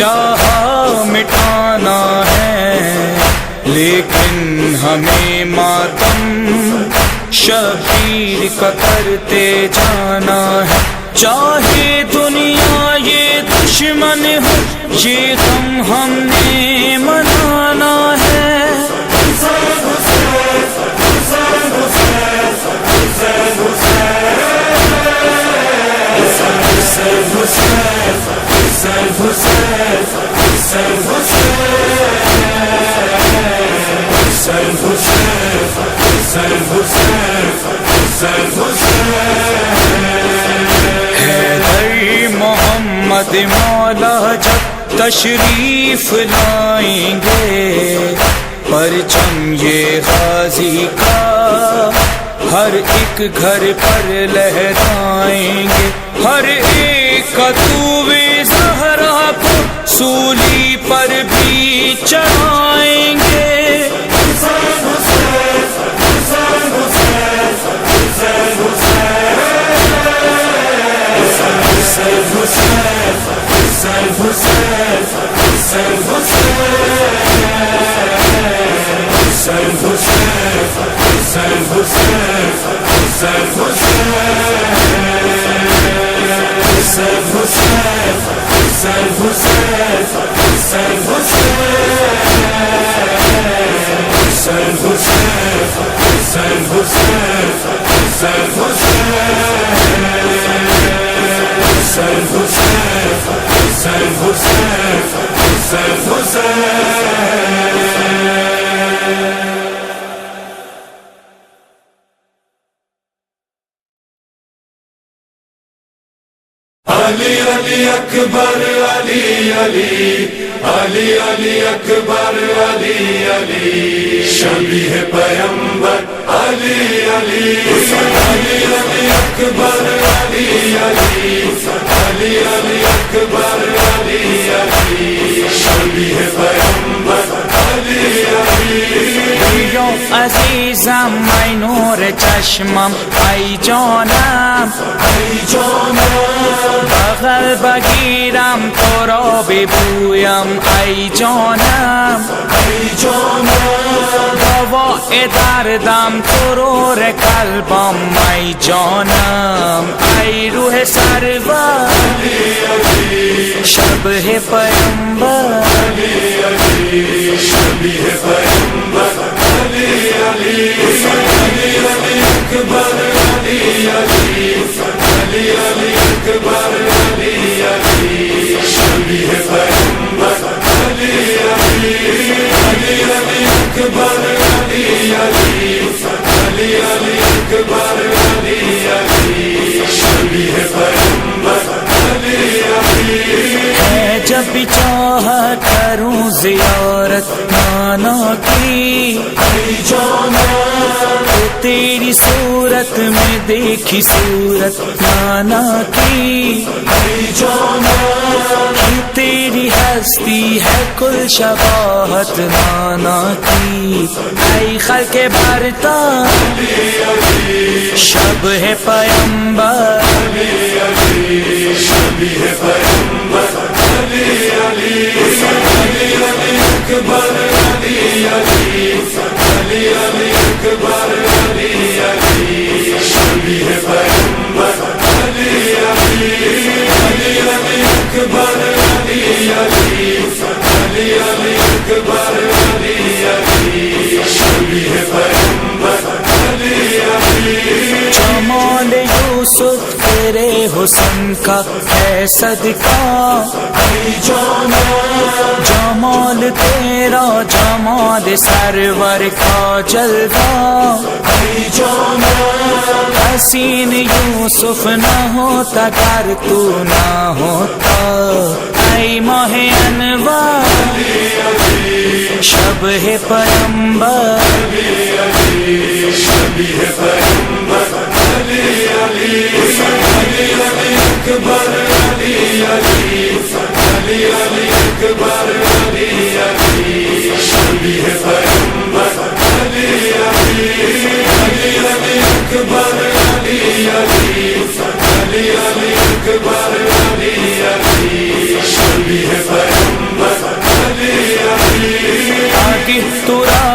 چاہا مٹانا ہے، لیکن ہمیں ماتم شبیر کا کرتے جانا ہے۔ چاہے دنیا یہ دشمن ہو، یہ غم ہم نے منانا ہے۔ حیدر محمد مولا جب تشریف لائیں گے، پرچم یہ غازی کا ہر ایک گھر پر لہرائیں گے، ہر ایک کا طوبِ زہرا کو سولی پر بھی چڑھائیں گے۔ علی علی اکبر علی علی علی علی اکبر علی علی شبیہ پیمبر علی علی علی علی اکبر علی علی علی علی اکبر علی علی شبیہ پیمبر علی علی۔ عزیزم ای نور چشمم، ای جانم ای جانم بغل بگیرم تو را ببویم، ای جانم ای جانم دوای دردم ترور قلبم، ای جانم ای روح سرور شبیہ پیمبر شبیہ پیمبر علی علی علی علی اکبر علی علی علی علی اکبر علی علی شبیہ پیمبر علی علی علی علی اکبر علی علی علی علی اکبر علی علی شبیہ پیمبر علی علی۔ ہے جب بھی چاہا کروں زیارت نانا کی، ای جانم تو تیری صورت میں دیکھی صورت نانا کی، ای جانم کہ تیری ہستی ہے کل شباہت نانا کی، اے خلق برتا شبیہ پیمبر شبیہ پیمبر علی علی علی علی اکبر علی علی علی علی اکبر علی علی شبیہ پیمبر علی علی علی علی اکبر علی علی علی علی اکبر علی علی شبیہ پیمبر علی علی۔ جمال یوسف تیرے حسن کا ہے صدقہ، ای جانم جمال تیرا جمال سرور کا جلوہ، ای جانم حسین یوسف نہ ہوتا گر تو نہ ہوتا، اے ماہ انوار شبیہ پیمبر شبیہ پیمبر علی علی علی علی اکبر علی علی علی علی اکبر علی علی شبیہ پیمبر علی علی علی علی اکبر علی علی علی علی اکبر علی علی شبیہ پیمبر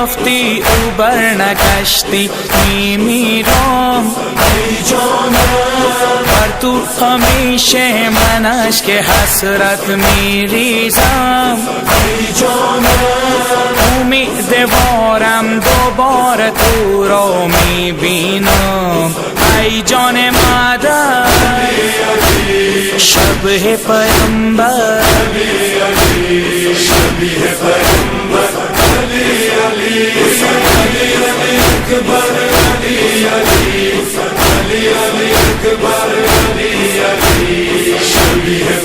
رفتی او بر نگشتی میمیرم ای جانم بر تو همیشه من اشک حسرت میریزم ای جانم امیدوارم دوباره تو را میبینم ای جان مادر شبیه پیامبر شبیه پیامبر علی علی علی علی اکبر علی علی علی علی اکبر علی علی شبیه